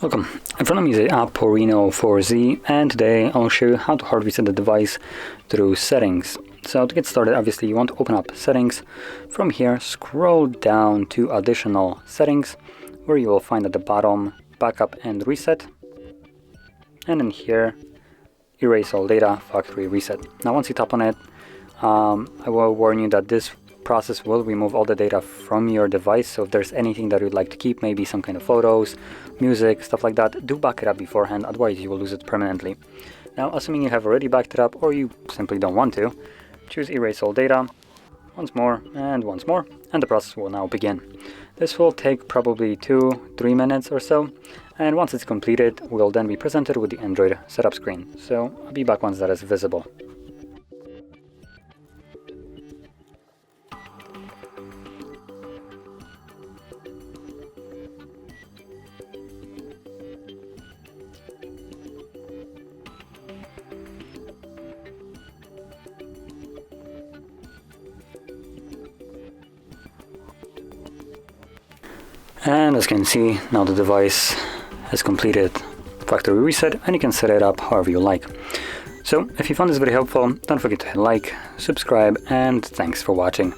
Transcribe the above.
Welcome. In front of me is the OPPO Reno4 Z, and today I'll show you how to hard reset the device through settings. So to get started, obviously you want to open up settings. From here, scroll down to additional settings, where you will find at the bottom backup and reset. And in here, erase all data, factory reset. Now once you tap on it, I will warn you that this process will remove all the data from your device. So if there's anything that you'd like to keep, maybe some kind of photos, music, stuff like that, do back it up beforehand, otherwise you will lose it permanently. Now, assuming you have already backed it up or you simply don't want to, choose erase all data once more, and the process will now begin. This will take probably 2-3 minutes or so, and once it's completed, we'll then be presented with the Android setup screen. So I'll be back once that is visible. And as you can see, now the device has completed factory reset, and you can set it up however you like. So if you found this video helpful, don't forget to hit like, subscribe, and thanks for watching.